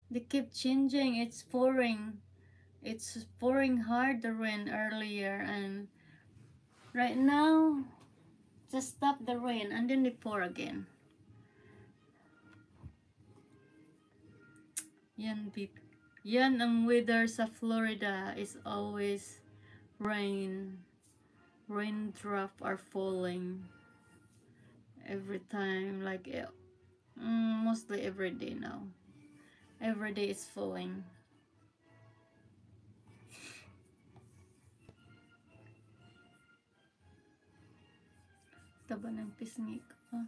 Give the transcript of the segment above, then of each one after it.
They keep changing. It's pouring. It's pouring hard the rain earlier, and right now just stop the rain and then they pour again. Yan, yan ang weather sa Florida. Is always rain. Raindrop are falling every time, like mostly every day now. Every day is falling. Taba ng pisngi ko.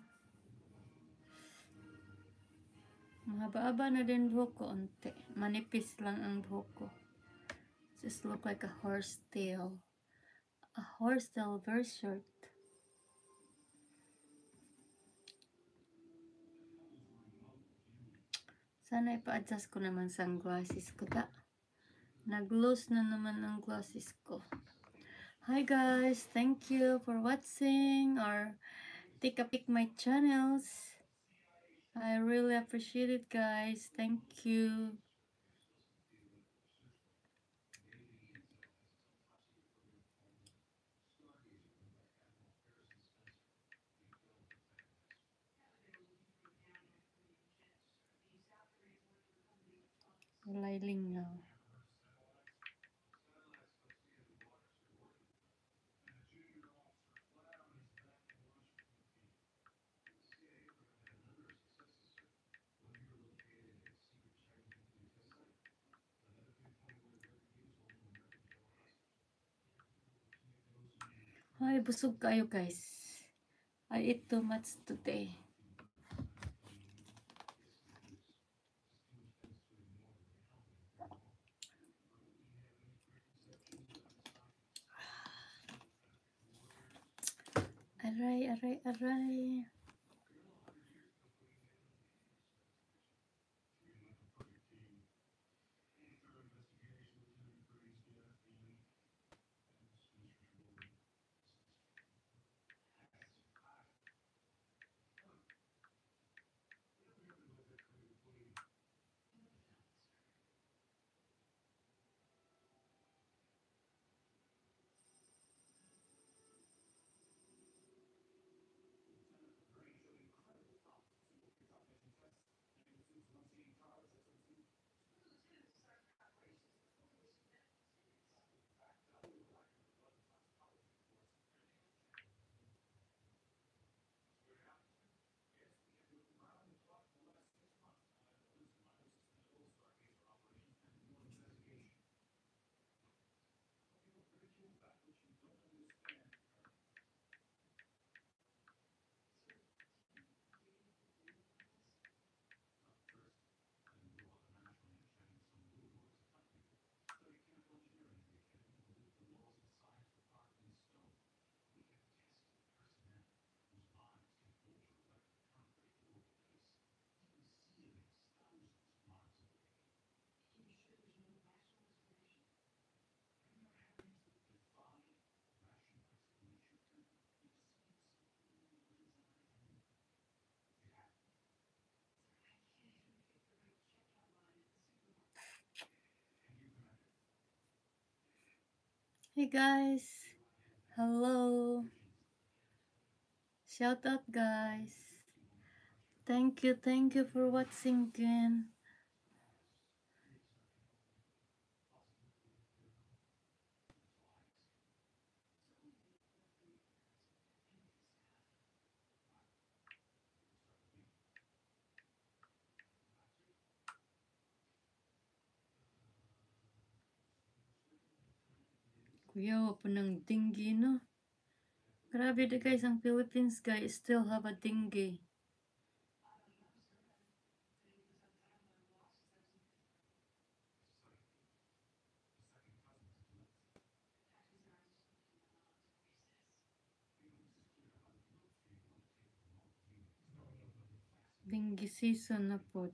Mahaba-haba na din buhok ko, onte. Manipis lang ang buhok ko. Just look like a horse tail. A horse tail, very short. Sana ipa-adjust ko naman sa glasses ko ta. Nag-loose na naman ang glasses ko. Hi guys, thank you for watching or take a peek my channels. I really appreciate it guys. Thank you. Walay lingaw. Ay, busog kayo guys. I ate too much today. Aray, aray, aray. Hey guys. Hello. Shout out guys. Thank you for watching again. Kuya, wapa ng dengue, no? Grabe de guys, ang Philippines guys still have a dengue. Dengue season na po.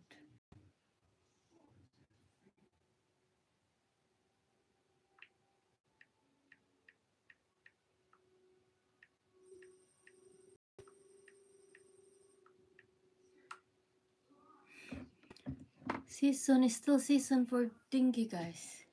Season is still season for dengue, guys.